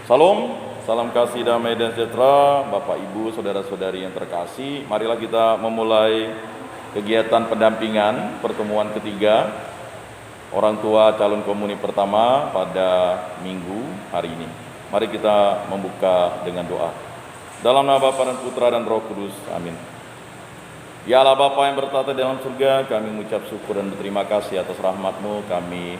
Salam, salam kasih damai dan sejahtera Bapak Ibu, saudara-saudari yang terkasih. Marilah kita memulai kegiatan pendampingan pertemuan ketiga orang tua calon komuni pertama pada minggu hari ini. Mari kita membuka dengan doa. Dalam nama Bapa dan Putra dan Roh Kudus, amin. Ya Allah Bapa yang bertata dalam surga, kami mengucap syukur dan berterima kasih atas rahmat-Mu. Kami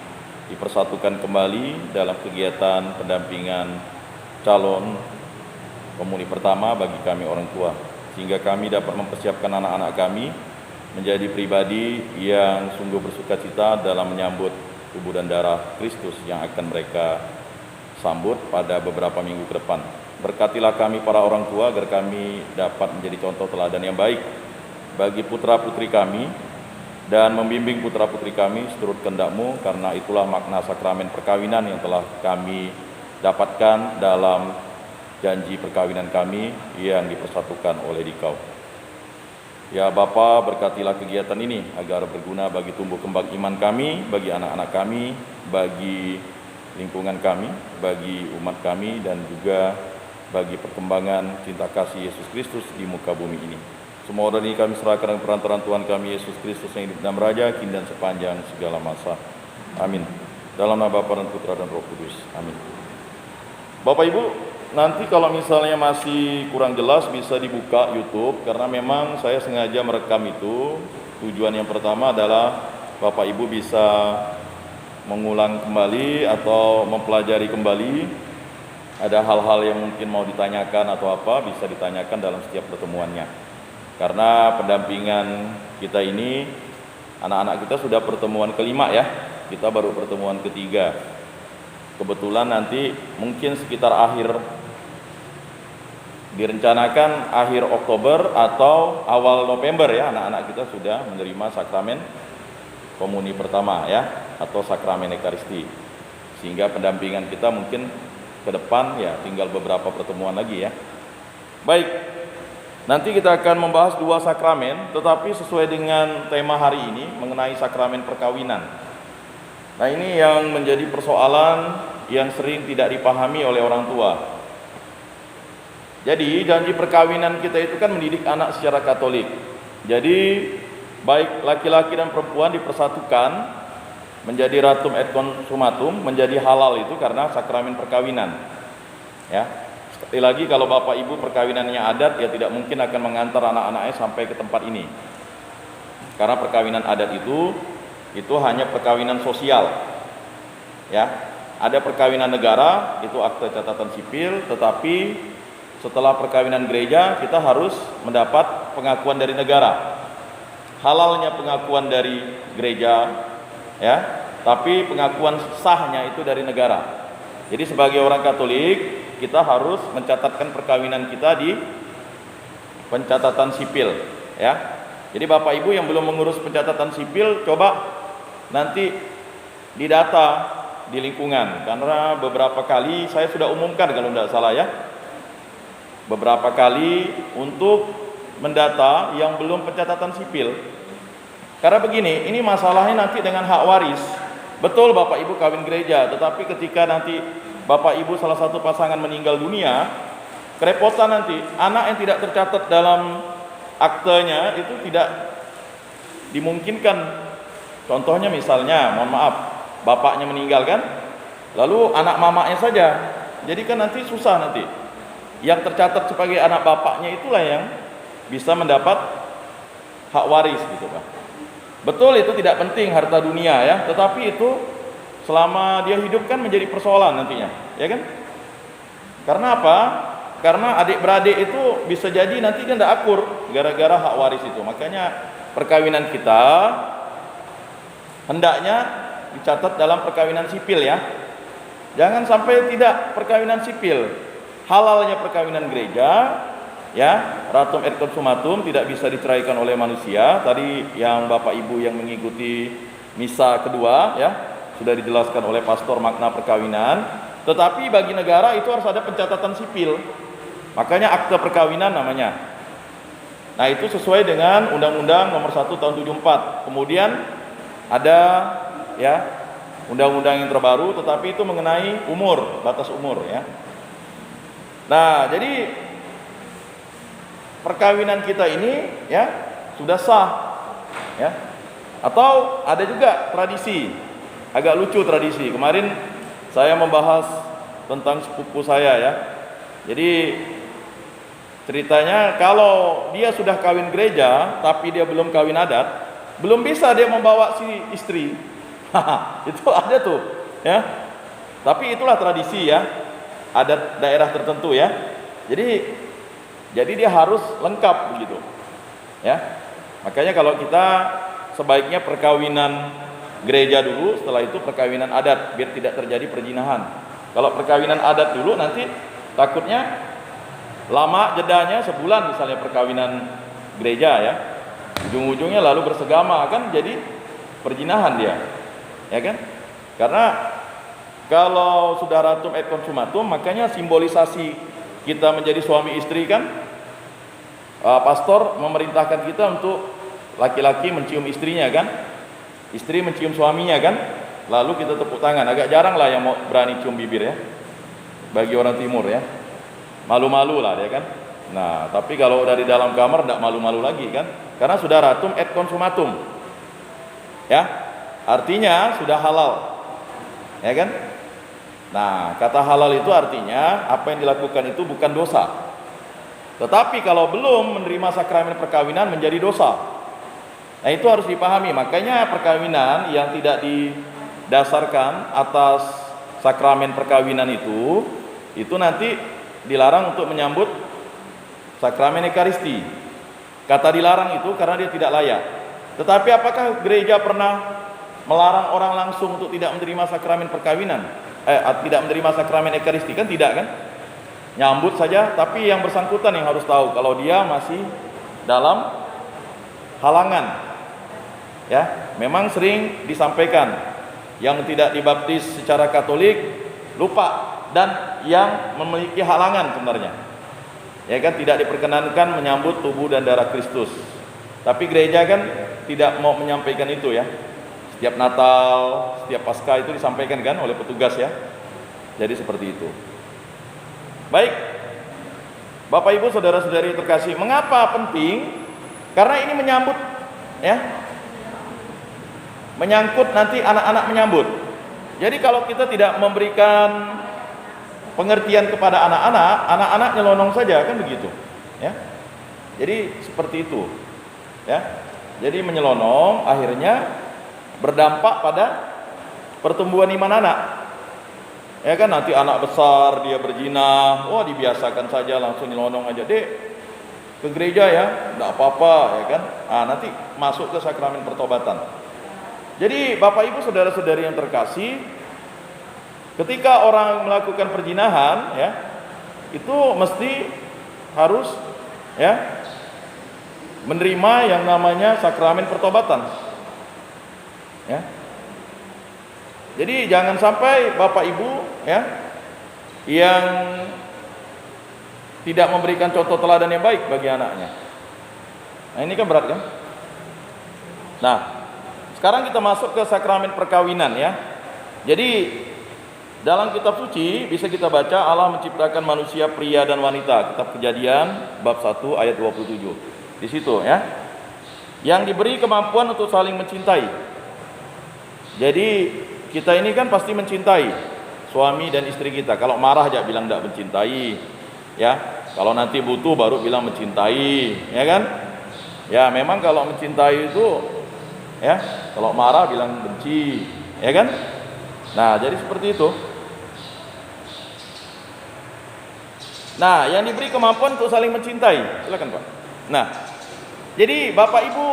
dipersatukan kembali dalam kegiatan pendampingan calon komuni pertama bagi kami orang tua, sehingga kami dapat mempersiapkan anak-anak kami menjadi pribadi yang sungguh bersukacita dalam menyambut tubuh dan darah Kristus yang akan mereka sambut pada beberapa minggu ke depan. Berkatilah kami para orang tua agar kami dapat menjadi contoh teladan yang baik bagi putra-putri kami dan membimbing putra-putri kami seturut kehendak-Mu, karena itulah makna sakramen perkawinan yang telah kami dapatkan dalam janji perkawinan kami yang dipersatukan oleh Dikau. Ya Bapa, berkatilah kegiatan ini agar berguna bagi tumbuh kembang iman kami, bagi anak-anak kami, bagi lingkungan kami, bagi umat kami, dan juga bagi perkembangan cinta kasih Yesus Kristus di muka bumi ini. Semua ini kami serahkan dengan perantaraan Tuhan kami Yesus Kristus yang hidup dan meraja kini dan sepanjang segala masa. Amin. Dalam nama Bapa dan Putra dan Roh Kudus. Amin. Bapak Ibu, nanti kalau misalnya masih kurang jelas bisa dibuka YouTube, karena memang saya sengaja merekam itu. Tujuan yang pertama adalah Bapak Ibu bisa mengulang kembali atau mempelajari kembali. Ada hal-hal yang mungkin mau ditanyakan atau apa, bisa ditanyakan dalam setiap pertemuannya. Karena pendampingan kita ini, anak-anak kita sudah pertemuan kelima ya, kita baru pertemuan ketiga. Kebetulan nanti mungkin sekitar direncanakan akhir Oktober atau awal November ya, anak-anak kita sudah menerima sakramen komuni pertama ya, atau sakramen Ekaristi. Sehingga pendampingan kita mungkin ke depan ya tinggal beberapa pertemuan lagi ya. Baik, nanti kita akan membahas dua sakramen, tetapi sesuai dengan tema hari ini mengenai sakramen perkawinan. Nah, ini yang menjadi persoalan yang sering tidak dipahami oleh orang tua. Jadi janji perkawinan kita itu kan mendidik anak secara Katolik. Jadi baik laki-laki dan perempuan dipersatukan menjadi ratum et consumatum, menjadi halal itu karena sakramen perkawinan. Ya. Sekali lagi, kalau Bapak Ibu perkawinannya adat, ya tidak mungkin akan mengantar anak-anaknya sampai ke tempat ini. Karena perkawinan adat itu hanya perkawinan sosial. Ya. Ada perkawinan negara, itu akte catatan sipil, tetapi setelah perkawinan gereja kita harus mendapat pengakuan dari negara. Halalnya pengakuan dari gereja ya, tapi pengakuan sahnya itu dari negara. Jadi sebagai orang Katolik kita harus mencatatkan perkawinan kita di pencatatan sipil ya. Jadi Bapak Ibu yang belum mengurus pencatatan sipil, coba nanti didata di lingkungan, karena beberapa kali saya sudah umumkan kalau tidak salah ya, beberapa kali untuk mendata yang belum pencatatan sipil. Karena begini, ini masalahnya nanti dengan hak waris. Betul Bapak Ibu kawin gereja, tetapi ketika nanti Bapak Ibu salah satu pasangan meninggal dunia, kerepotan nanti anak yang tidak tercatat dalam aktenya itu tidak dimungkinkan. Contohnya misalnya, mohon maaf, bapaknya meninggal kan, lalu anak mamanya saja, jadi kan nanti susah nanti. Yang tercatat sebagai anak bapaknya itulah yang bisa mendapat hak waris gitu Pak. Betul itu tidak penting harta dunia ya, tetapi itu selama dia hidup kan menjadi persoalan nantinya, ya kan? Karena apa? Karena adik-beradik itu bisa jadi nanti dia tidak akur gara-gara hak waris itu. Makanya perkawinan kita hendaknya dicatat dalam perkawinan sipil ya. Jangan sampai tidak perkawinan sipil. Halalnya perkawinan gereja ya, ratum et consumatum, tidak bisa diceraikan oleh manusia. Tadi yang Bapak Ibu yang mengikuti misa kedua ya, sudah dijelaskan oleh pastor makna perkawinan. Tetapi bagi negara itu harus ada pencatatan sipil. Makanya akte perkawinan namanya. Nah, itu sesuai dengan Undang-Undang Nomor 1 Tahun 74. Kemudian ada ya undang-undang yang terbaru, tetapi itu mengenai umur, batas umur ya. Nah, jadi perkawinan kita ini ya sudah sah, ya. Atau ada juga tradisi, agak lucu tradisi. Kemarin saya membahas tentang sepupu saya ya. Jadi ceritanya kalau dia sudah kawin gereja tapi dia belum kawin adat, belum bisa dia membawa si istri. Itu ada tuh, ya. Tapi itulah tradisi ya, adat daerah tertentu ya. Jadi dia harus lengkap begitu. Ya. Makanya kalau kita sebaiknya perkawinan gereja dulu, setelah itu perkawinan adat biar tidak terjadi perzinahan. Kalau perkawinan adat dulu nanti takutnya lama jedanya sebulan misalnya perkawinan gereja ya. Ujung-ujungnya lalu bersegama kan jadi perzinahan dia. Ya kan? Karena kalau sudah ratum et consumatum, makanya simbolisasi kita menjadi suami istri kan, pastor memerintahkan kita untuk laki-laki mencium istrinya kan, istri mencium suaminya kan, lalu kita tepuk tangan. Agak jarang lah yang mau berani cium bibir ya, bagi orang timur ya, malu-malu lah dia kan. Nah tapi kalau dari dalam kamar tidak malu-malu lagi kan, karena sudah ratum et consumatum ya, artinya sudah halal ya kan. Nah, kata halal itu artinya apa yang dilakukan itu bukan dosa. Tetapi kalau belum menerima sakramen perkawinan menjadi dosa. Nah, itu harus dipahami. Makanya perkawinan yang tidak didasarkan atas sakramen perkawinan itu nanti dilarang untuk menyambut sakramen Ekaristi. Kata dilarang itu karena dia tidak layak. Tetapi apakah gereja pernah melarang orang langsung untuk tidak menerima sakramen perkawinan? Tidak menerima sakramen Ekaristi kan tidak kan, nyambut saja. Tapi yang bersangkutan yang harus tahu kalau dia masih dalam halangan ya. Memang sering disampaikan yang tidak dibaptis secara Katolik lupa, dan yang memiliki halangan sebenarnya ya kan, tidak diperkenankan menyambut tubuh dan darah Kristus. Tapi gereja kan tidak mau menyampaikan itu ya. Setiap Natal, setiap Paskah itu disampaikan kan oleh petugas ya. Jadi seperti itu. Baik, Bapak Ibu saudara-saudari terkasih, mengapa penting? Karena ini menyambut ya, menyangkut nanti anak-anak menyambut. Jadi kalau kita tidak memberikan pengertian kepada anak-anak, anak-anak nyelonong saja kan begitu ya. Jadi seperti itu ya. Jadi menyelonong akhirnya berdampak pada pertumbuhan iman anak ya kan. Nanti anak besar dia berzina, wah dibiasakan saja langsung nyelonong aja dek ke gereja ya, enggak apa-apa ya kan. Nanti masuk ke sakramen pertobatan. Jadi Bapak Ibu saudara-saudari yang terkasih, ketika orang melakukan perzinahan ya, itu mesti harus ya menerima yang namanya sakramen pertobatan. Ya. Jadi jangan sampai Bapak Ibu ya yang tidak memberikan contoh teladan yang baik bagi anaknya. Nah, ini kan berat kan? Nah, sekarang kita masuk ke sakramen perkawinan ya. Jadi dalam kitab suci bisa kita baca Allah menciptakan manusia pria dan wanita. Kitab Kejadian bab 1 ayat 27. Di situ ya. Yang diberi kemampuan untuk saling mencintai. Jadi kita ini kan pasti mencintai suami dan istri kita. Kalau marah aja bilang tidak mencintai ya. Kalau nanti butuh baru bilang mencintai ya kan. Ya memang kalau mencintai itu ya, kalau marah bilang benci ya kan. Nah jadi seperti itu. Nah yang diberi kemampuan untuk saling mencintai, silakan Pak. Nah jadi Bapak Ibu,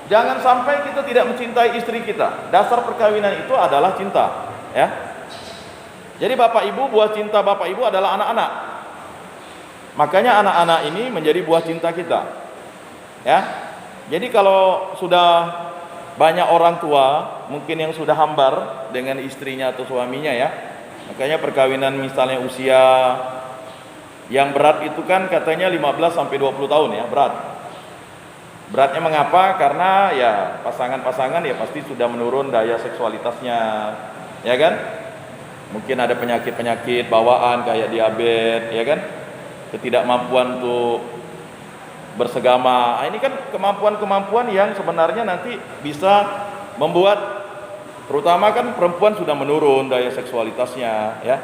jangan sampai kita tidak mencintai istri kita. Dasar perkawinan itu adalah cinta, ya. Jadi Bapak Ibu, buah cinta Bapak Ibu adalah anak-anak. Makanya anak-anak ini menjadi buah cinta kita, ya. Jadi kalau sudah banyak orang tua, mungkin yang sudah hambar dengan istrinya atau suaminya ya. Makanya perkawinan misalnya usia yang berat itu kan katanya 15 sampai 20 tahun ya, berat. Beratnya mengapa? Karena ya pasangan-pasangan ya pasti sudah menurun daya seksualitasnya, ya kan? Mungkin ada penyakit-penyakit bawaan kayak diabetes, ya kan? ketidakmampuan untuk bersegama. Ini kan kemampuan-kemampuan yang sebenarnya nanti bisa membuat, terutama kan perempuan sudah menurun daya seksualitasnya ya.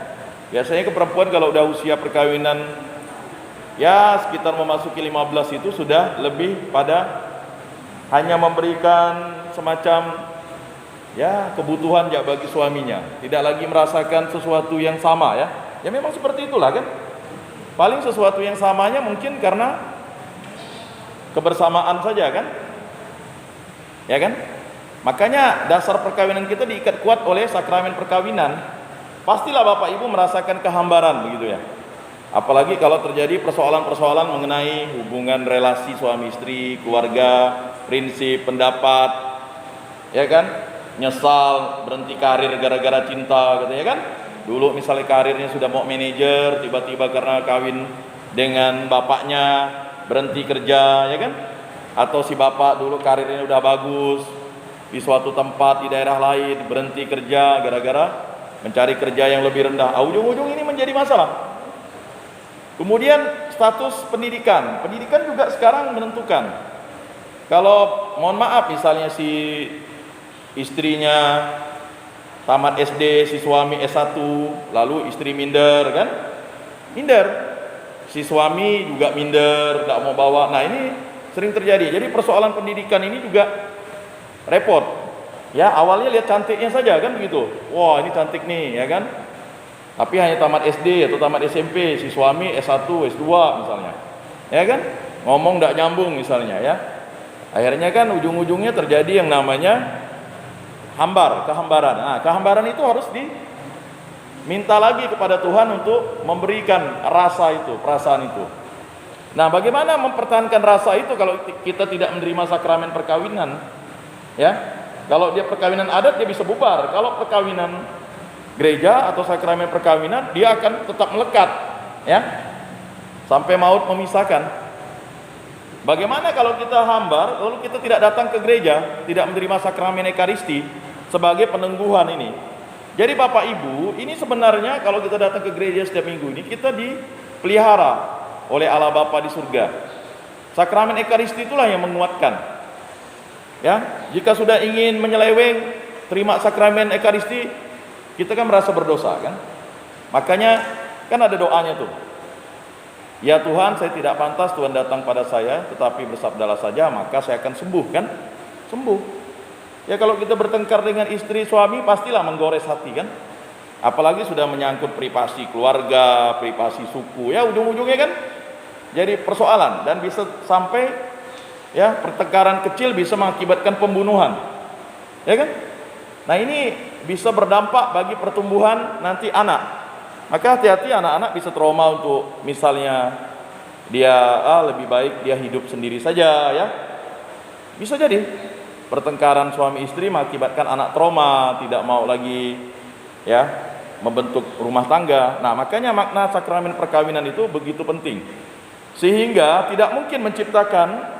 Biasanya ke perempuan kalau udah usia perkawinan ya sekitar memasuki 15 itu sudah lebih pada hanya memberikan semacam ya kebutuhan ya bagi suaminya, tidak lagi merasakan sesuatu yang sama ya. Ya memang seperti itulah kan. Paling sesuatu yang samanya mungkin karena kebersamaan saja kan. Ya kan? Makanya dasar perkawinan kita diikat kuat oleh sakramen perkawinan. Pastilah Bapak Ibu merasakan kehambaran begitu ya. Apalagi kalau terjadi persoalan-persoalan mengenai hubungan relasi suami istri, keluarga, prinsip, pendapat, ya kan? Nyesal berhenti karir gara-gara cinta katanya kan. Dulu misalnya karirnya sudah mau manajer, tiba-tiba karena kawin dengan bapaknya berhenti kerja, ya kan? Atau si bapak dulu karirnya udah bagus di suatu tempat di daerah lain, berhenti kerja gara-gara mencari kerja yang lebih rendah. Ujung-ujung ini menjadi masalah. Kemudian status pendidikan. Pendidikan juga sekarang menentukan. Kalau mohon maaf misalnya si istrinya tamat SD, si suami S1, lalu istri minder kan? Minder. Si suami juga minder, tidak mau bawa. Nah, ini sering terjadi. Jadi persoalan pendidikan ini juga repot. Ya, awalnya lihat cantiknya saja kan begitu. Wah, ini cantik nih, ya kan? Tapi hanya tamat SD atau tamat SMP, si suami S1, S2 misalnya. Ya kan? Ngomong tidak nyambung misalnya ya. Akhirnya kan ujung-ujungnya terjadi yang namanya kehambaran. Nah, kehambaran itu harus diminta lagi kepada Tuhan untuk memberikan rasa itu, perasaan itu. Nah, bagaimana mempertahankan rasa itu kalau kita tidak menerima sakramen perkawinan? Ya, kalau dia perkawinan adat dia bisa bubar. Kalau perkawinan gereja atau sakramen perkawinan dia akan tetap melekat, ya, sampai maut memisahkan. Bagaimana kalau kita hambar, lalu kita tidak datang ke gereja, tidak menerima sakramen Ekaristi sebagai penangguhan ini? Jadi Bapak Ibu, ini sebenarnya kalau kita datang ke gereja setiap minggu ini, kita dipelihara oleh Allah Bapa di surga. Sakramen Ekaristi itulah yang menguatkan. Ya, jika sudah ingin menyeleweng, terima sakramen Ekaristi, kita kan merasa berdosa kan? Makanya kan ada doanya tuh. Ya Tuhan, saya tidak pantas Tuhan datang pada saya, tetapi bersabdalah saja maka saya akan sembuh kan? Sembuh. Ya kalau kita bertengkar dengan istri suami pastilah menggores hati kan? Apalagi sudah menyangkut privasi keluarga, privasi suku, ya ujung-ujungnya kan jadi persoalan dan bisa sampai ya pertengkaran kecil bisa mengakibatkan pembunuhan. Ya kan? Nah, ini bisa berdampak bagi pertumbuhan nanti anak. Maka hati-hati anak-anak bisa trauma untuk misalnya dia lebih baik dia hidup sendiri saja ya. Bisa jadi pertengkaran suami istri mengakibatkan anak trauma, tidak mau lagi ya membentuk rumah tangga. Nah, makanya makna sakramen perkawinan itu begitu penting. Sehingga tidak mungkin menciptakan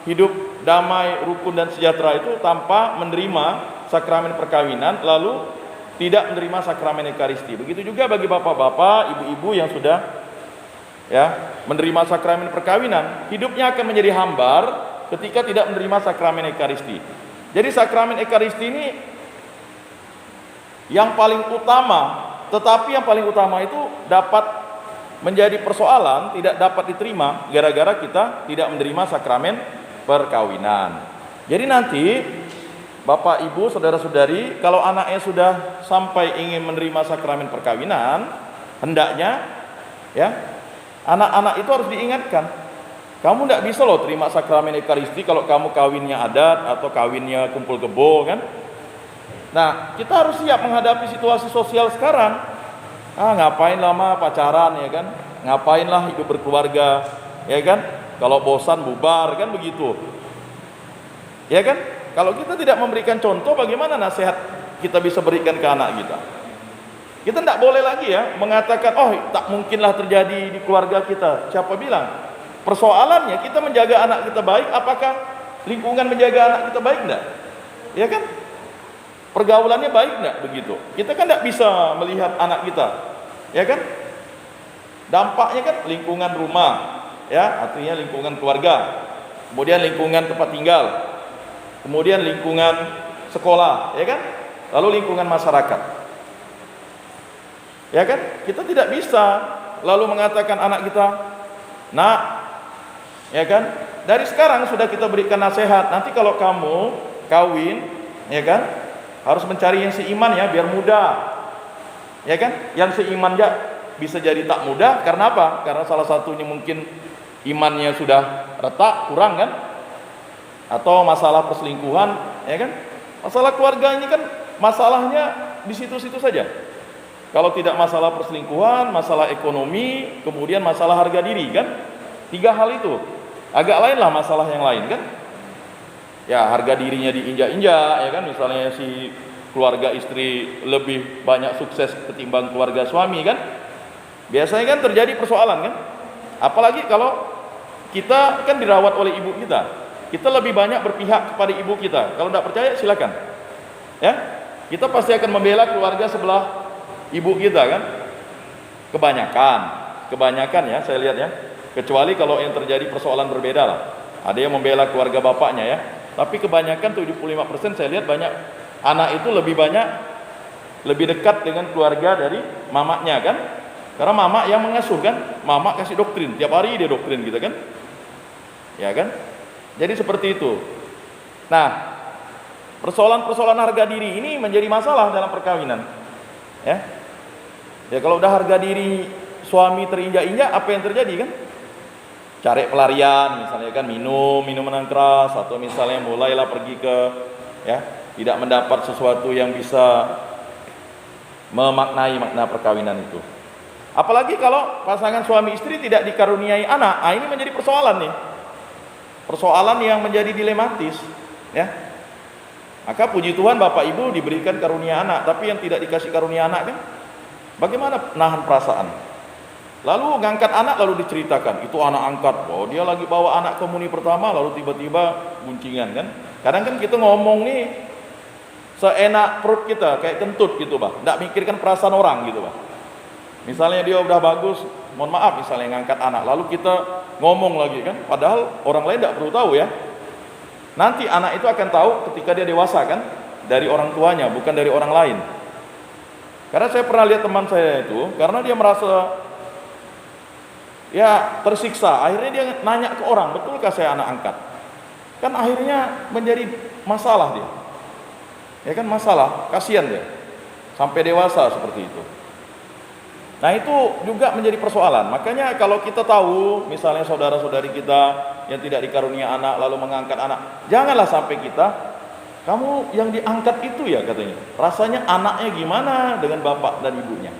hidup damai, rukun dan sejahtera itu tanpa menerima sakramen perkawinan lalu tidak menerima sakramen Ekaristi. Begitu juga bagi bapak-bapak, ibu-ibu yang sudah ya menerima sakramen perkawinan, hidupnya akan menjadi hambar ketika tidak menerima sakramen Ekaristi. Jadi sakramen Ekaristi ini yang paling utama, tetapi yang paling utama itu dapat menjadi persoalan, tidak dapat diterima gara-gara kita tidak menerima sakramen perkawinan. Jadi nanti Bapak, Ibu, saudara-saudari, kalau anaknya sudah sampai ingin menerima sakramen perkawinan, hendaknya ya anak-anak itu harus diingatkan. Kamu tidak bisa loh terima sakramen Ekaristi kalau kamu kawinnya adat atau kawinnya kumpul kebo kan. Nah, kita harus siap menghadapi situasi sosial sekarang. Ngapain lama pacaran ya kan? Ngapainlah hidup berkeluarga ya kan? Kalau bosan bubar kan begitu. Ya kan? Kalau kita tidak memberikan contoh, bagaimana nasihat kita bisa berikan ke anak kita? Kita tidak boleh lagi ya mengatakan, oh tak mungkinlah terjadi di keluarga kita. Siapa bilang? Persoalannya kita menjaga anak kita baik, apakah lingkungan menjaga anak kita baik enggak? Ya kan? Pergaulannya baik enggak begitu? Kita kan tidak bisa melihat anak kita. Ya kan? Dampaknya kan lingkungan rumah, ya, artinya lingkungan keluarga, kemudian lingkungan tempat tinggal, kemudian lingkungan sekolah, ya kan? Lalu lingkungan masyarakat. Ya kan? Kita tidak bisa lalu mengatakan anak kita, "Nak, ya kan? Dari sekarang sudah kita berikan nasihat, nanti kalau kamu kawin, ya kan? Harus mencari yang seiman ya, biar mudah." Ya kan? Yang seiman ya bisa jadi tak mudah, karena apa? Karena salah satunya mungkin imannya sudah retak, kurang kan? Atau masalah perselingkuhan, ya kan? Masalah keluarga ini kan masalahnya di situ-situ saja. Kalau tidak masalah perselingkuhan, masalah ekonomi, kemudian masalah harga diri kan? 3 hal itu. Agak lain lah masalah yang lain kan? Ya, harga dirinya diinjak-injak, ya kan? Misalnya si keluarga istri lebih banyak sukses ketimbang keluarga suami kan? Biasanya kan terjadi persoalan kan? Apalagi kalau kita kan dirawat oleh ibu kita. Kita lebih banyak berpihak kepada ibu kita. Kalau tidak percaya silakan. Ya, kita pasti akan membela keluarga sebelah ibu kita kan? Kebanyakan ya saya lihat ya. Kecuali kalau yang terjadi persoalan berbeda lah. Ada yang membela keluarga bapaknya ya. Tapi kebanyakan 75% saya lihat banyak anak itu lebih dekat dengan keluarga dari mamanya kan? Karena mama yang mengasuh kan? Mama kasih doktrin, tiap hari dia doktrin gitu kan? Ya kan? Jadi seperti itu. Nah, persoalan-persoalan harga diri ini menjadi masalah dalam perkawinan. Ya. Ya kalau udah harga diri suami terinjak-injak, apa yang terjadi kan? Cari pelarian, misalnya kan minuman keras, atau misalnya mulailah pergi ke ya tidak mendapat sesuatu yang bisa memaknai makna perkawinan itu. Apalagi kalau pasangan suami istri tidak dikaruniai anak, ini menjadi persoalan nih. Persoalan yang menjadi dilematis, ya. Maka puji Tuhan Bapak Ibu diberikan karunia anak, tapi yang tidak dikasih karunia anak kan, bagaimana nahan perasaan? Lalu ngangkat anak lalu diceritakan, itu anak angkat, oh dia lagi bawa anak komuni pertama, lalu tiba-tiba guncingan kan. Kadang kan kita ngomong nih seenak perut kita, kayak kentut gitu Pak, tidak mikirkan perasaan orang gitu Pak. Misalnya dia udah bagus, mohon maaf misalnya ngangkat anak, lalu kita ngomong lagi kan, padahal orang lain tidak perlu tahu ya. Nanti anak itu akan tahu ketika dia dewasa kan, dari orang tuanya, bukan dari orang lain. Karena saya pernah lihat teman saya itu, karena dia merasa ya tersiksa, akhirnya dia nanya ke orang, betulkah saya anak angkat? Kan akhirnya menjadi masalah dia. Ya kan masalah, kasihan dia. Sampai dewasa seperti itu. Nah itu juga menjadi persoalan. Makanya kalau kita tahu, misalnya saudara-saudari kita yang tidak dikarunia anak lalu mengangkat anak, janganlah sampai kita, kamu yang diangkat itu ya katanya, rasanya anaknya gimana dengan bapak dan ibunya.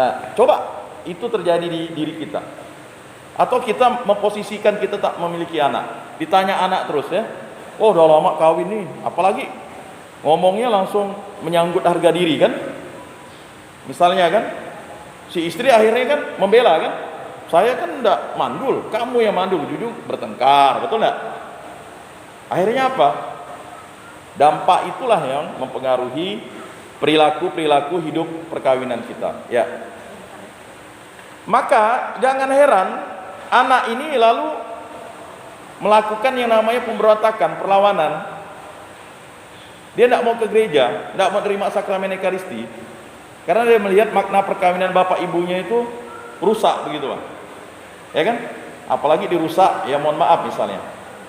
Nah coba itu terjadi di diri kita. Atau kita memposisikan kita tak memiliki anak, ditanya anak terus ya, oh udah lama kawin nih, apalagi ngomongnya langsung menyangkut harga diri kan. Misalnya kan si istri akhirnya kan membela kan, saya kan enggak mandul, kamu yang mandul, jujur bertengkar, betul enggak? Akhirnya apa? Dampak itulah yang mempengaruhi perilaku hidup perkawinan kita ya. Maka jangan heran anak ini lalu melakukan yang namanya pemberontakan, perlawanan. Dia tidak mau ke gereja, tidak mau terima sakramen Ekaristi, karena dia melihat makna perkawinan bapak ibunya itu rusak begitu Pak. Ya kan? Apalagi dirusak, ya mohon maaf misalnya.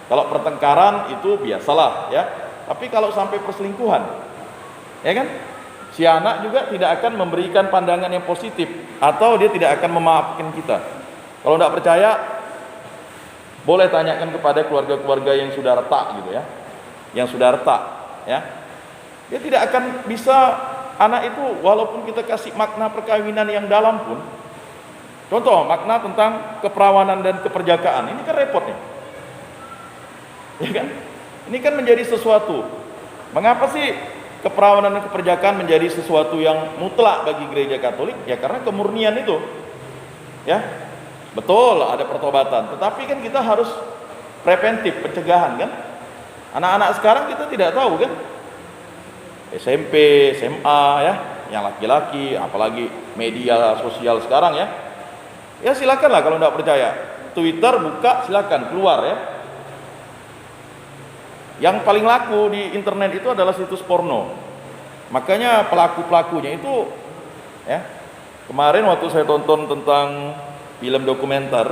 Kalau pertengkaran itu biasalah ya. Tapi kalau sampai perselingkuhan, ya kan? Si anak juga tidak akan memberikan pandangan yang positif, atau dia tidak akan memaafkan kita. Kalau tidak percaya, boleh tanyakan kepada keluarga-keluarga yang sudah retak gitu ya. Yang sudah retak ya. Dia tidak akan bisa, anak itu walaupun kita kasih makna perkawinan yang dalam pun, contoh makna tentang keperawanan dan keperjakaan, ini kan repot nih. Ya kan? Ini kan menjadi sesuatu. Mengapa sih keperawanan dan keperjakaan menjadi sesuatu yang mutlak bagi gereja Katolik? Ya karena kemurnian itu. Ya. Betul ada pertobatan, tetapi kan kita harus preventif, pencegahan kan. Anak-anak sekarang kita tidak tahu kan. SMP, SMA ya, yang laki-laki, apalagi media sosial sekarang ya. Ya silakanlah kalau tidak percaya. Twitter buka, silakan keluar ya. Yang paling laku di internet itu adalah situs porno. Makanya pelaku-pelakunya itu ya. Kemarin waktu saya tonton tentang film dokumenter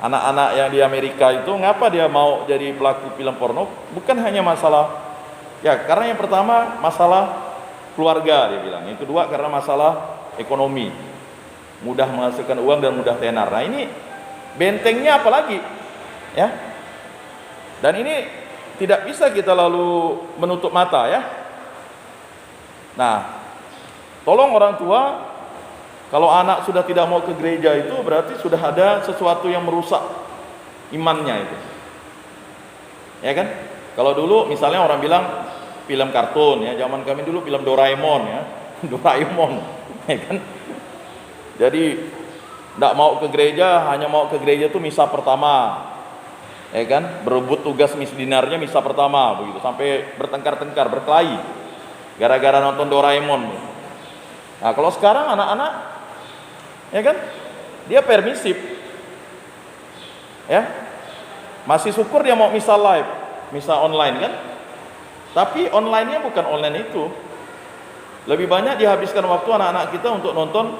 anak-anak yang di Amerika itu, ngapa dia mau jadi pelaku film porno? Bukan hanya masalah ya, karena yang pertama masalah keluarga dia bilang. Yang kedua karena masalah ekonomi. Mudah menghasilkan uang dan mudah tenar. Nah, ini bentengnya apa lagi? Ya. Dan ini tidak bisa kita lalu menutup mata ya. Nah, tolong orang tua, kalau anak sudah tidak mau ke gereja itu berarti sudah ada sesuatu yang merusak imannya itu. Ya kan? Kalau dulu misalnya orang bilang film kartun ya, zaman kami dulu film Doraemon ya. Doraemon, ya kan? Jadi tidak mau ke gereja, hanya mau ke gereja itu misa pertama. Ya kan? Berebut tugas misdinarnya misa pertama begitu, sampai bertengkar-tengkar, berkelahi gara-gara nonton Doraemon. Nah, kalau sekarang anak-anak ya kan? Dia permisif. Ya. Masih syukur dia mau misa live, misa online kan? Tapi online-nya bukan online itu. Lebih banyak dihabiskan waktu anak-anak kita untuk nonton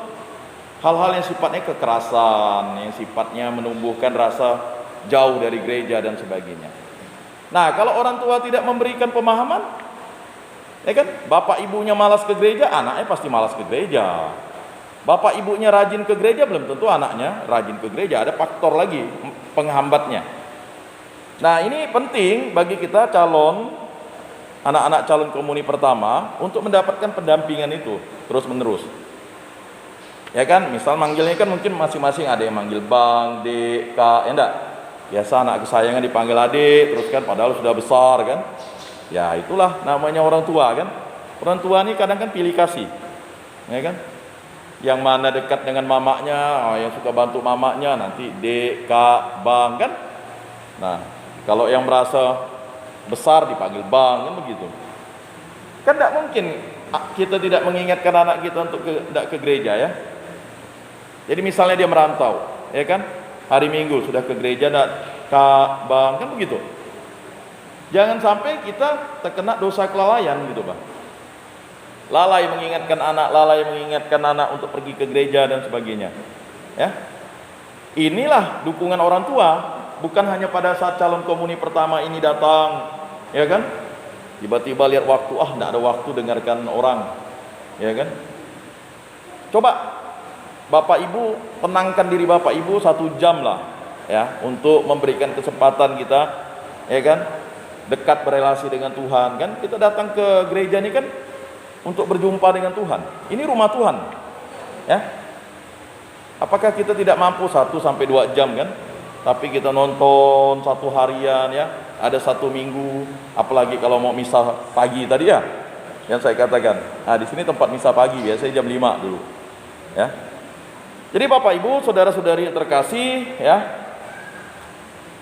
hal-hal yang sifatnya kekerasan, yang sifatnya menumbuhkan rasa jauh dari gereja dan sebagainya. Nah, kalau orang tua tidak memberikan pemahaman, ya kan, bapak ibunya malas ke gereja, anaknya pasti malas ke gereja. Bapak ibunya rajin ke gereja, belum tentu anaknya rajin ke gereja. Ada faktor lagi penghambatnya. Nah, ini penting bagi kita anak-anak calon komuni pertama untuk mendapatkan pendampingan itu terus menerus. Ya kan, misal manggilnya kan mungkin masing-masing ada yang manggil Bang, Dek, Kak, ya enggak? Biasa anak kesayangan dipanggil adik, terus kan padahal sudah besar kan. Ya itulah namanya orang tua kan. Orang tua ini kadang kan pilih kasih. Ya kan? Yang mana dekat dengan mamanya, yang suka bantu mamanya nanti Dek, Kak, Bang kan. Nah, kalau yang merasa besar dipanggil Bang kan begitu. Kan tidak mungkin kita tidak mengingatkan anak kita untuk tidak ke gereja ya. Jadi misalnya dia merantau, ya kan? Hari Minggu sudah ke gereja, tidak Kak, Bang, kan begitu. Jangan sampai kita terkena dosa kelalaian gitu, Bang. Lalai mengingatkan anak untuk pergi ke gereja dan sebagainya. Ya. Inilah dukungan orang tua, bukan hanya pada saat calon komuni pertama ini datang, ya kan? Tiba-tiba lihat waktu, tidak ada waktu dengarkan orang, ya kan? Coba Bapak Ibu tenangkan diri Bapak Ibu 1 jam lah, ya, untuk memberikan kesempatan kita, ya kan, dekat berelasi dengan Tuhan kan. Kita datang ke gereja ini kan untuk berjumpa dengan Tuhan. Ini rumah Tuhan, ya. Apakah kita tidak mampu 1-2 jam kan? Tapi kita nonton 1 harian ya, ada 1 minggu, apalagi kalau mau misa pagi tadi ya, yang saya katakan. Nah, di sini tempat misa pagi biasanya jam 5 dulu, ya. Jadi Bapak Ibu, saudara-saudari yang terkasih, ya,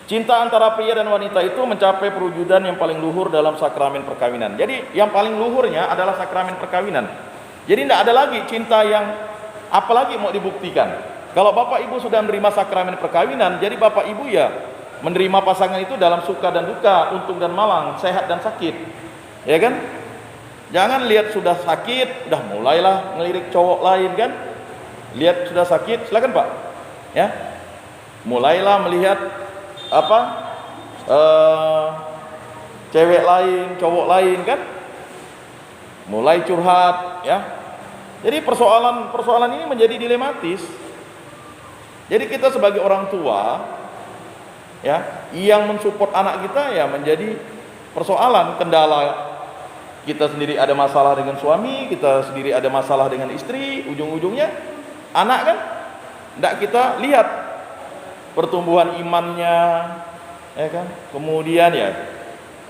cinta antara pria dan wanita itu mencapai perwujudan yang paling luhur dalam sakramen perkawinan. Jadi yang paling luhurnya adalah sakramen perkawinan. Jadi tidak ada lagi cinta yang apalagi mau dibuktikan. Kalau Bapak Ibu sudah menerima sakramen perkawinan, jadi Bapak Ibu ya menerima pasangan itu dalam suka dan duka, untung dan malang, sehat dan sakit. Ya kan? Jangan lihat sudah sakit, udah mulailah ngelirik cowok lain kan? Lihat sudah sakit, silakan Pak. Ya. Mulailah melihat cewek lain, cowok lain kan? Mulai curhat, ya. Jadi persoalan ini menjadi dilematis. Jadi kita sebagai orang tua, ya, yang mensupport anak kita ya menjadi persoalan, kendala. Kita sendiri ada masalah dengan suami, kita sendiri ada masalah dengan istri, ujung-ujungnya anak kan tidak kita lihat pertumbuhan imannya, ya kan? Kemudian ya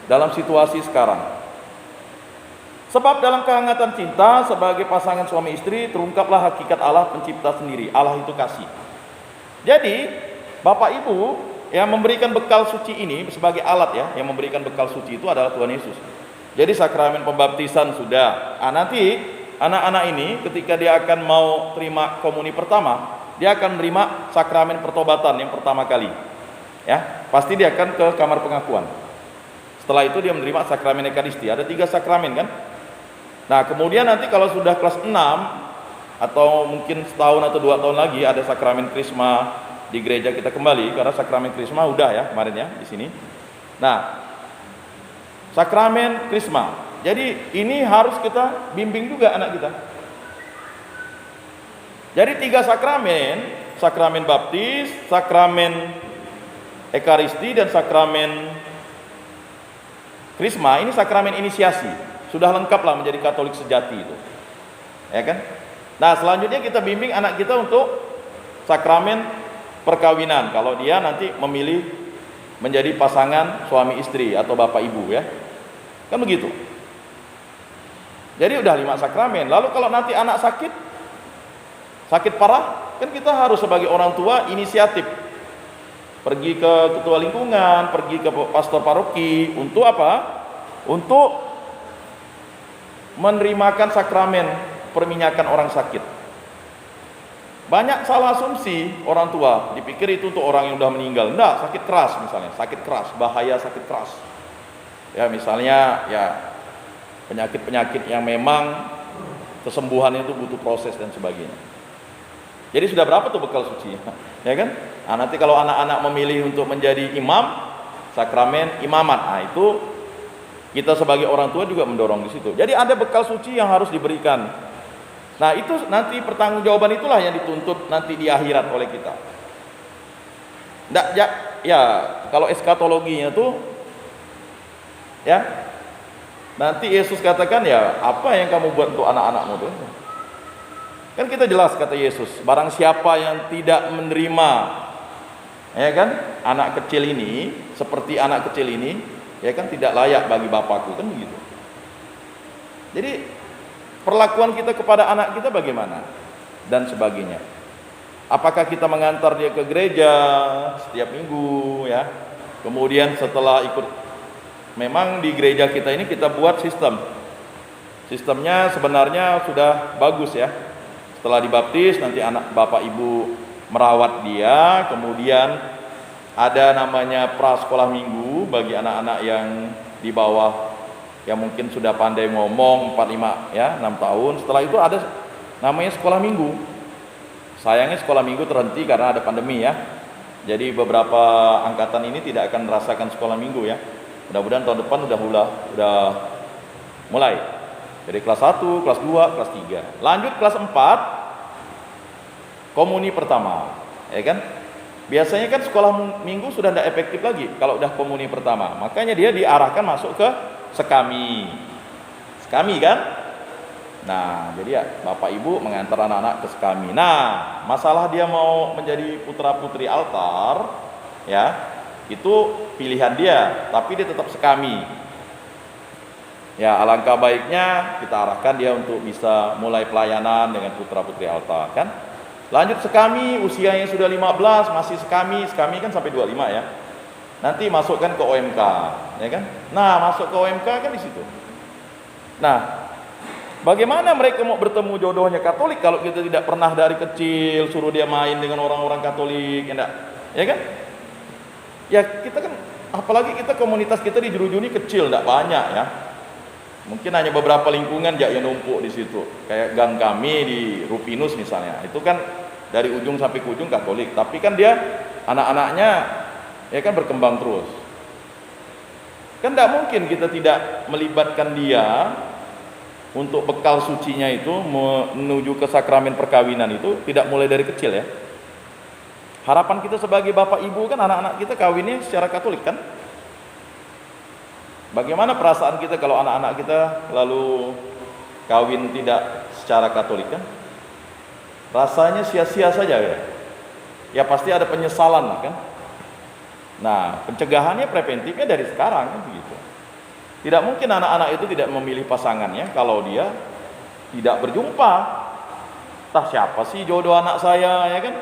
dalam situasi sekarang. Sebab dalam kehangatan cinta sebagai pasangan suami istri terungkaplah hakikat Allah pencipta sendiri. Allah itu kasih. Jadi Bapak Ibu yang memberikan bekal suci ini sebagai alat ya, yang memberikan bekal suci itu adalah Tuhan Yesus. Jadi sakramen pembaptisan sudah. Nanti anak-anak ini ketika dia akan mau terima komuni pertama, dia akan menerima sakramen pertobatan yang pertama kali. Ya, pasti dia akan ke kamar pengakuan. Setelah itu dia menerima sakramen Ekaristi. Ada 3 sakramen kan? Nah, kemudian nanti kalau sudah kelas 6 atau mungkin setahun atau 2 tahun lagi ada sakramen Krisma di gereja kita kembali, karena sakramen Krisma udah ya kemarin ya di sini. Nah, sakramen Krisma. Jadi ini harus kita bimbing juga anak kita. Jadi 3 sakramen, sakramen baptis, sakramen Ekaristi dan sakramen Krisma, ini sakramen inisiasi. Sudah lengkap lah menjadi Katolik sejati itu. Ya kan? Nah, selanjutnya kita bimbing anak kita untuk sakramen perkawinan. Kalau dia nanti memilih menjadi pasangan suami istri atau bapak ibu ya. Kan begitu. Jadi udah 5 sakramen. Lalu kalau nanti anak sakit parah, kan kita harus sebagai orang tua inisiatif. Pergi ke ketua lingkungan, pergi ke pastor paroki untuk apa? Untuk menerimakan sakramen perminyakan orang sakit. Banyak salah asumsi orang tua, dipikir itu untuk orang yang sudah meninggal. Enggak, sakit keras misalnya, sakit keras, bahaya sakit keras. Ya misalnya ya penyakit-penyakit yang memang kesembuhannya itu butuh proses dan sebagainya. Jadi sudah berapa tuh bekal suci? Ya kan? Nah, nanti kalau anak-anak memilih untuk menjadi imam, sakramen imamat, nah itu kita sebagai orang tua juga mendorong di situ. Jadi ada bekal suci yang harus diberikan. Nah, itu nanti pertanggungjawaban itulah yang dituntut nanti di akhirat oleh kita. Nggak, ya kalau eskatologinya tuh ya nanti Yesus katakan ya apa yang kamu buat untuk anak-anakmu tuh. Kan kita jelas kata Yesus, barang siapa yang tidak menerima ya kan anak kecil ini seperti anak kecil ini, ya kan tidak layak bagi Bapakku, kan begitu. Jadi perlakuan kita kepada anak kita bagaimana dan sebagainya. Apakah kita mengantar dia ke gereja setiap minggu ya. Kemudian setelah ikut, memang di gereja kita ini kita buat sistemnya sebenarnya sudah bagus ya. Setelah dibaptis nanti anak bapak ibu merawat dia, kemudian ada namanya prasekolah minggu bagi anak-anak yang di bawah yang mungkin sudah pandai ngomong 4, 5 ya 6 tahun. Setelah itu ada namanya sekolah minggu. Sayangnya sekolah minggu terhenti karena ada pandemi ya. Jadi beberapa angkatan ini tidak akan merasakan sekolah minggu ya. Mudah-mudahan tahun depan udah mulai. Dari kelas 1, kelas 2, kelas 3. Lanjut kelas 4 komuni pertama, ya kan? Biasanya kan sekolah minggu sudah tidak efektif lagi kalau udah komuni pertama. Makanya dia diarahkan masuk ke sekami. Sekami kan? Nah, jadi ya Bapak Ibu mengantar anak-anak ke sekami. Nah, masalah dia mau menjadi putra-putri altar ya, itu pilihan dia, tapi dia tetap sekami. Ya, alangkah baiknya kita arahkan dia untuk bisa mulai pelayanan dengan putra-putri altar kan. Lanjut sekami, usianya sudah 15, masih sekami kan sampai 25 ya. Nanti masukkan ke OMK, ya kan? Nah, masuk ke OMK kan di situ. Nah, bagaimana mereka mau bertemu jodohnya Katolik kalau kita tidak pernah dari kecil suruh dia main dengan orang-orang Katolik, ya enggak? Ya kan? Ya kita kan, apalagi kita komunitas kita di Jerujuni kecil, enggak banyak ya. Mungkin hanya beberapa lingkungan yang numpuk di situ. Kayak gang kami di Rupinus misalnya. Itu kan dari ujung sampai ke ujung Katolik, tapi kan dia anak-anaknya ya kan berkembang terus. Kan tidak mungkin kita tidak melibatkan dia untuk bekal sucinya itu menuju ke sakramen perkawinan itu tidak mulai dari kecil ya. Harapan kita sebagai bapak ibu kan anak-anak kita kawinnya secara Katolik kan. Bagaimana perasaan kita kalau anak-anak kita lalu kawin tidak secara Katolik kan? Rasanya sia-sia saja ya. Ya pasti ada penyesalan lah kan. Nah, pencegahannya preventifnya dari sekarang kan begitu. Tidak mungkin anak-anak itu tidak memilih pasangannya kalau dia tidak berjumpa. Entah siapa sih jodoh anak saya ya kan?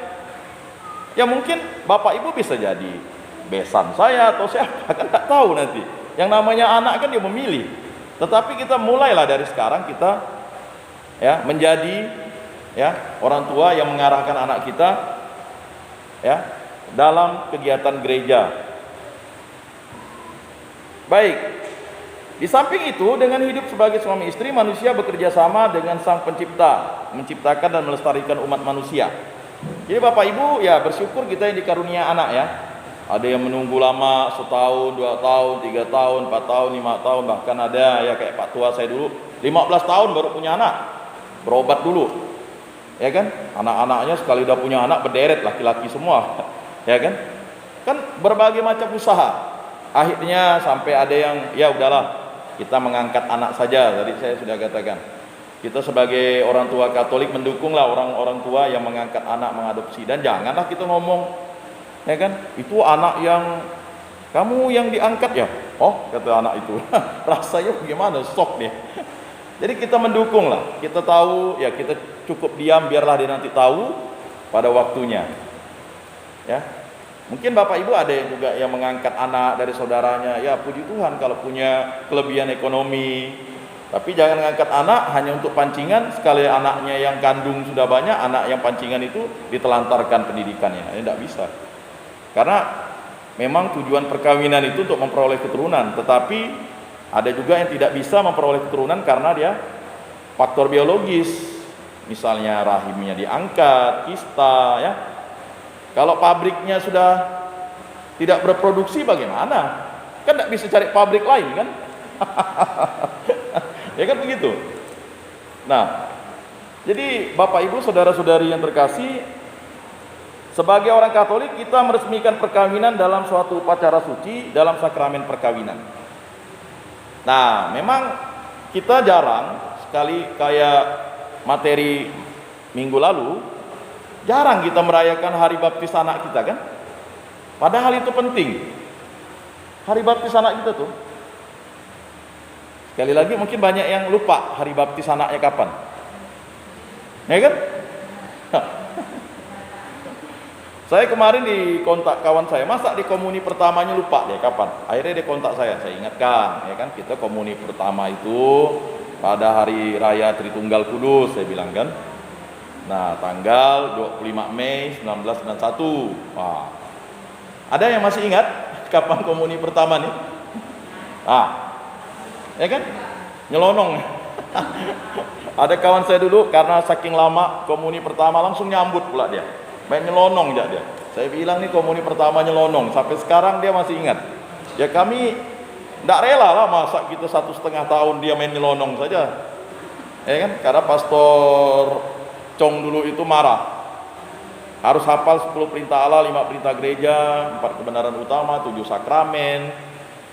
Ya mungkin bapak ibu bisa jadi besan saya atau siapa kan tak tahu nanti. Yang namanya anak kan dia memilih. Tetapi kita mulailah dari sekarang kita ya menjadi ya, orang tua yang mengarahkan anak kita ya dalam kegiatan gereja. Baik. Di samping itu, dengan hidup sebagai suami istri, manusia bekerja sama dengan Sang Pencipta, menciptakan dan melestarikan umat manusia. Jadi Bapak Ibu ya bersyukur kita yang dikarunia anak ya. Ada yang menunggu lama, setahun, 2 tahun, 3 tahun, 4 tahun, 5 tahun, bahkan ada ya kayak Pak tua saya dulu 15 tahun baru punya anak. Berobat dulu. Ya kan? Anak-anaknya sekali udah punya anak berderet, laki-laki semua. Ya kan? Kan berbagai macam usaha. Akhirnya sampai ada yang ya udahlah, kita mengangkat anak saja. Tadi saya sudah katakan, kita sebagai orang tua Katolik mendukunglah orang-orang tua yang mengangkat anak mengadopsi, dan janganlah kita ngomong, ya kan, itu anak yang kamu yang diangkat ya. Oh, kata anak itu, rasanya bagaimana, shock dia. Jadi kita mendukung lah, kita tahu ya, kita cukup diam biarlah dia nanti tahu pada waktunya. Ya. Mungkin Bapak Ibu ada yang juga yang mengangkat anak dari saudaranya. Ya puji Tuhan kalau punya kelebihan ekonomi. Tapi jangan mengangkat anak hanya untuk pancingan. Sekali anaknya yang kandung sudah banyak, anak yang pancingan itu ditelantarkan pendidikannya. Ini tidak bisa. Karena memang tujuan perkawinan itu untuk memperoleh keturunan. Tetapi ada juga yang tidak bisa memperoleh keturunan karena dia faktor biologis. Misalnya rahimnya diangkat, kista ya. Kalau pabriknya sudah tidak berproduksi bagaimana? Kan tidak bisa cari pabrik lain kan? Ya kan begitu. Nah, jadi Bapak Ibu saudara-saudari yang terkasih, sebagai orang Katolik kita meresmikan perkawinan dalam suatu upacara suci dalam sakramen perkawinan. Nah, memang kita jarang sekali kayak materi minggu lalu. Jarang kita merayakan hari baptis anak kita kan? Padahal itu penting. Hari baptis anak kita tuh. Sekali lagi mungkin banyak yang lupa hari baptis anaknya kapan. Ya kan? Saya kemarin di kontak kawan saya, masa di komuni pertamanya lupa deh kapan? Akhirnya dia kontak saya ingatkan, ya kan, kita komuni pertama itu pada hari raya Tritunggal Kudus, saya bilang kan. Nah, tanggal 25 Mei 1991. Wah. Ada yang masih ingat kapan komuni pertama nih? Ah. Ya kan? Nyelonong. Ada kawan saya dulu karena saking lama komuni pertama langsung nyambut pula dia. Main nyelonong dia. Saya bilang nih komuni pertama nyelonong, sampai sekarang dia masih ingat. Ya kami tidak rela lah masa kita 1,5 tahun dia main nyelonong saja. Ya kan? Karena pastor Cong dulu itu marah. Harus hafal 10 perintah Allah, 5 perintah gereja, 4 kebenaran utama, 7 sakramen.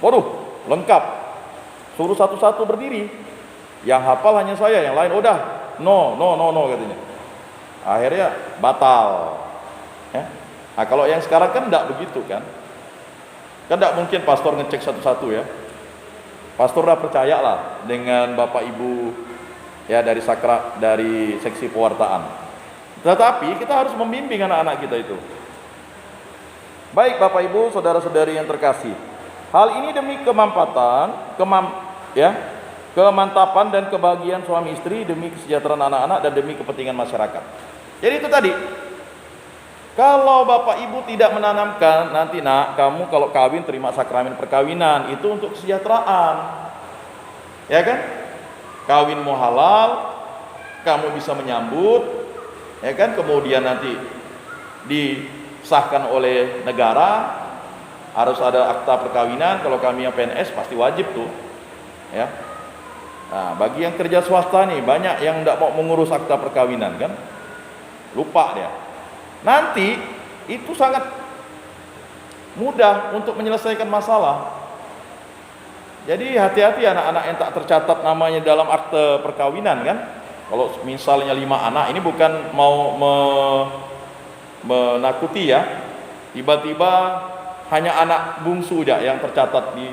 Waduh, lengkap. Suruh satu-satu berdiri. Yang hafal hanya saya, yang lain udah no katanya. Akhirnya batal. Ya. Nah, kalau yang sekarang kan enggak begitu kan. Kan enggak mungkin pastor ngecek satu-satu ya. Pastor udah percaya lah dengan Bapak Ibu ya dari seksi pewartaan. Tetapi kita harus membimbing anak-anak kita itu. Baik Bapak Ibu, saudara-saudari yang terkasih. Hal ini demi kemantapan dan kebahagiaan suami istri, demi kesejahteraan anak-anak dan demi kepentingan masyarakat. Jadi itu tadi. Kalau Bapak Ibu tidak menanamkan, nanti nak, kamu kalau kawin terima sakramen perkawinan, itu untuk kesejahteraan. Ya kan? Kawinmu halal, kamu bisa menyambut, ya kan? Kemudian nanti disahkan oleh negara, harus ada akta perkawinan. Kalau kami yang PNS pasti wajib tuh, ya. Nah, bagi yang kerja swasta nih banyak yang tidak mau mengurus akta perkawinan kan, lupa dia. Nanti itu sangat mudah untuk menyelesaikan masalah. Jadi hati-hati anak-anak yang tak tercatat namanya dalam akte perkawinan kan. Kalau misalnya 5 anak, ini bukan mau menakuti ya. Tiba-tiba hanya anak bungsu aja yang tercatat di